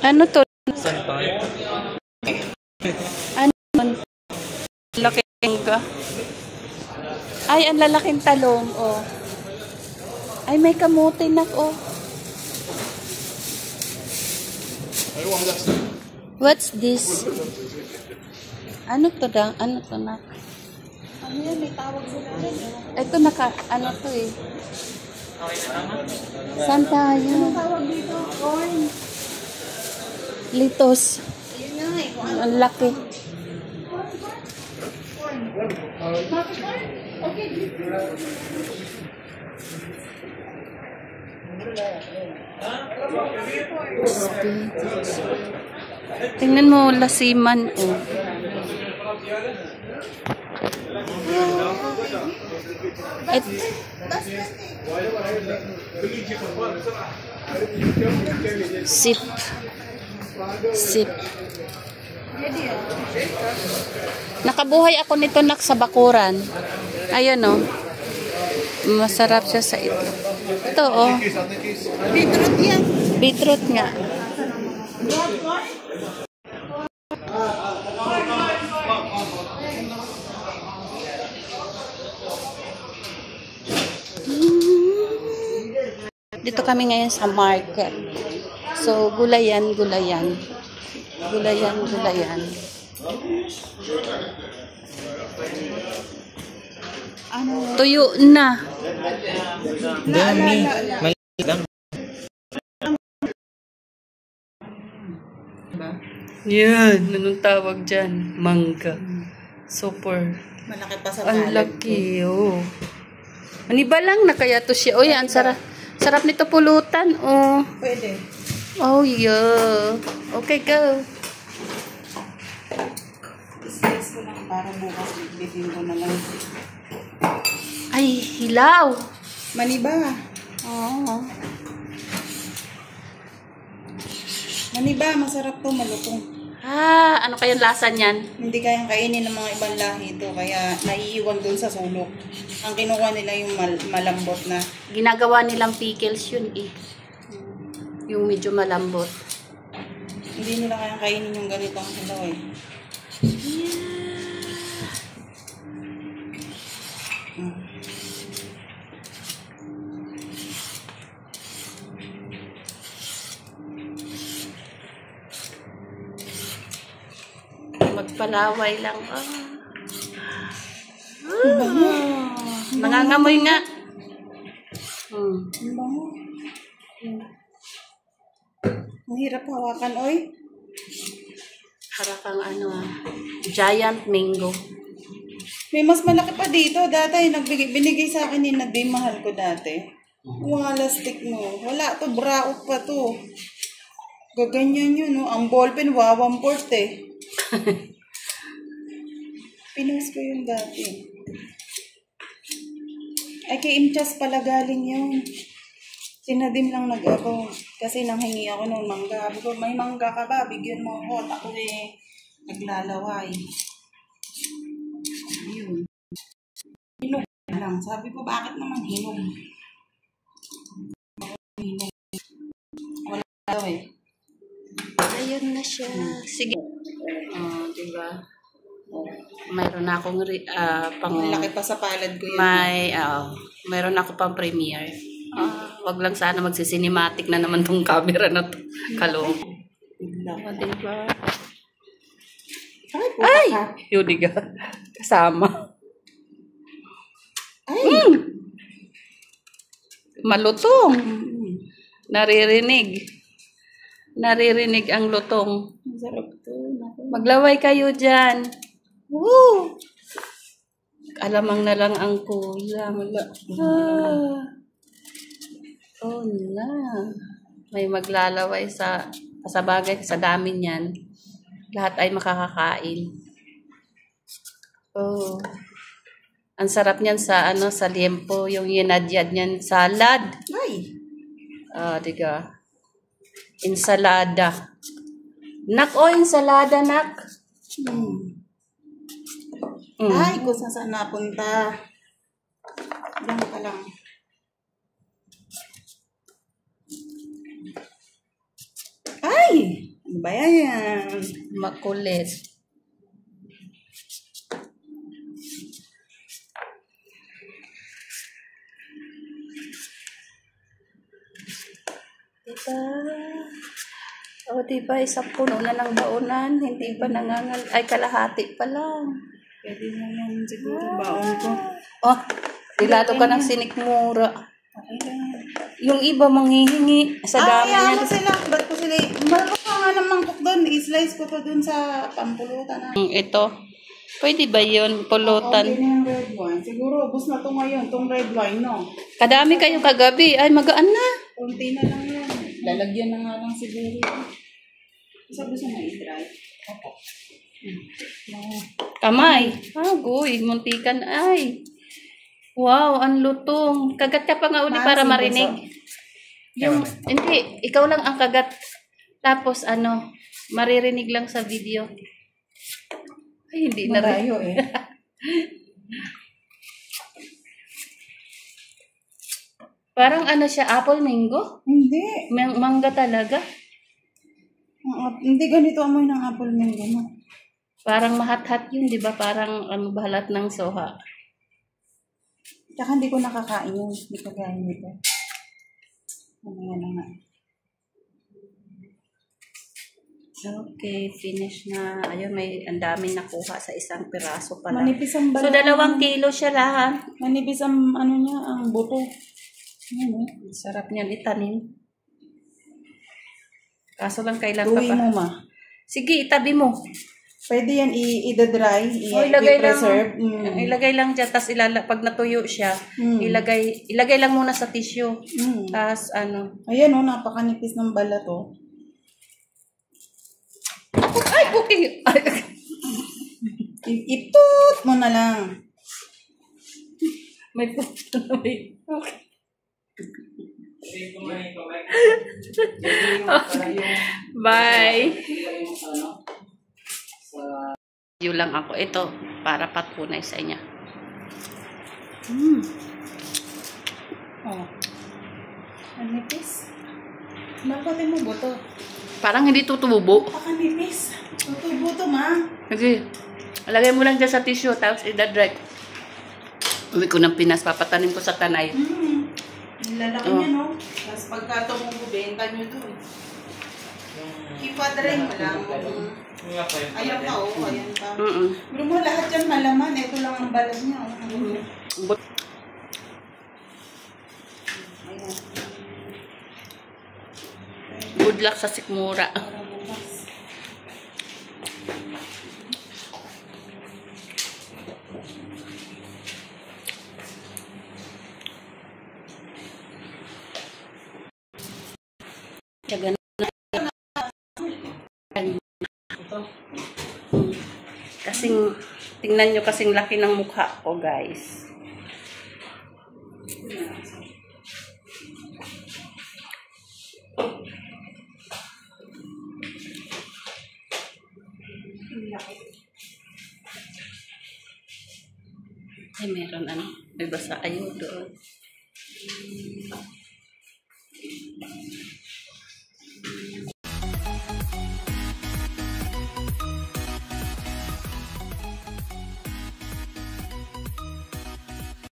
Ano to? Santol. Ano yun? Laking ka? Ay, ang lalaking talong, oh. Ay, may kamuti na, oh. What's this? Ano to da? Ano to na? Ano yan? May tawag sila rin. Ito ano to eh. Okay na naman. Saan tayo? Ano tawag dito? Corn. Litos. Yun nga eh. Kung ano. Ang laki. Corn. Bakit corn? Okay. Tingnan mo, lasiman, oh. Sip. Sip. Nakabuhay ako nito sa bakuran. Ayan, oh. Masarap siya sa ito. Ito, oh. Beetroot yan. Beetroot nga. Dito kami ngayon sa market. So, gulayan. Gulayan. Ano? Tuyo na. Dami. Maliit lang. Yan. Anong tawag dyan? Mangga. Super. Malaki pa sa Ang laki, oh. Maniba lang na kaya to siya. Oh, yan. Sarap nito pulutan, oh. Pwede. Oh, yeah. Okay, go. Stress ko lang para bukas bitin ko na lang. Ay, hilaw. Maniba. Oh. Maniba, masarap to, malutong. Ah, ano kayang lasa niyan? Hindi kayang kainin ng mga ibang lahi ito, kaya naiiwan dun sa sulok. Ang kinuha nila yung malambot na. Ginagawa nilang pickles yun, eh. Yung medyo malambot. Hindi nila kayang kainin yung ganitong hilaw eh. Magpalaway lang. Nangangamoy nga. Ang bango. Ang hirap hawakan, oy. Para kang giant mango. May mas malaki pa dito. Dati, binigay sa akin yung mahal ko dati. Wala stick mo. Wala to, braot pa to. Gaganyan yun, no? Ang ballpen, wawamport eh. Pinost ko yung dati. Ay, kay Imchas pala galing yun. Sinadim lang nag-ako. Kasi nanghingi ako ng mangga. Sabi ko, may mangga ka ba? Bigyan mo ako. Ako eh, naglalaway. Ayun. Hinog lang. Sabi ko, bakit naman hinog? Hinog. Wala daw eh. Ayun na siya. Sige. Diba? Mayroon na akong pang... Malaki pa sa palad ko yun. Mayroon ako pang premiere. Wag lang sana magsisinematic na naman tong camera na to. Kalong. Diba? Ay! Yun, diga. Kasama. Ay! Malutong. Naririnig ang lutong. Masarap to. Maglaway kayo dyan. Woo! Alamang na lang ang kulang. Oh na. May maglalaway sa bagay, sa dami niyan. Lahat ay makakakain. Oh. Ang sarap niyan sa liempo, yung yinadyad niyan salad. Ay! Diga. Ensalada. Nak, ensalada, nak. Ay, kung saan napunta. Diyan ka lang. Ay! Ayan. Makulit. Diba? O, diba, isang puno na ng baonan. Hindi pa nangangal. Ay, kalahati pa lang. Pwede na yan siguro baon ko. Oh, dilado ka ng sinikmura. Okay lang. Yung iba manghihingi sa dami Kaya niya. mo sila. Ba't ko sila? Marunong ka nga ng mangkok doon. I-slice ko to doon sa pampulutan na. Ito. Pwede ba yun? Pulutan. Okay na yung red wine. Siguro, ubos na to ngayon. Itong red wine, no? Kadami kayo kagabi. Ay, magaan na. Kunti na lang yan. Lalagyan na nga lang siguro. Sabi sa na i-dry. Opo. Kamay. Agoy, muntikan. Ay. Wow, ang lutong. Kagat ka pa nga uli para marinig. Yung, hindi, ikaw lang ang kagat. Tapos maririnig lang sa video. Ay, hindi na rin. Marayo eh. Parang siya, apple mango? Hindi. Mangga talaga. Hindi ganito amoy ng apple mango, no? Parang mahat-hat yun, di ba? Parang bahalat ng soha. Tsaka hindi ko nakakain yun. Hindi ko kain nito. Yan na nga. Okay, finish na. Ayun, ang daming nakuha sa isang piraso pa lang. Manipis ang So, 2 kilo siya lahat. Manipis ang niya, ang buto. Sarap niyan itanim. Kaso lang kailan Tuwi pa mo, ma. Sige, itabi mo. Pwede yan i-dry, Ilagay lang. i-preserve. Ilagay lang dyan, tapos pag natuyo siya, ilagay lang muna sa tissue. Tapos Ayan o, napakanipis ng balat o. Ay, okay. Itut mo na lang. May puto na may. Okay. Bye. Yun lang ako. Ito, para patunay sa inyo. Oh. Kanipis. Bakit mo buto? Parang hindi tutubo. Pakanipis. Tutubo to, ma. Sige. Lagay mo lang dyan sa tissue, tapos idadry. Uwi ko ng Pinas, papatanim ko sa Tanay. Lalaki niya, no? Tapos pagka tumubo, benta nyo dun. Ipadry mo lang. Ayan pa, oh. Ayan pa. Pero mo lahat yan malaman. Ito lang ang balat niya, oh. Ayan. Good luck sa sikmura. Para bukas. Tiyaga na. Kasing, tingnan nyo kasing laki ng mukha ko, guys. Ay, meron may basa. Ayun doon.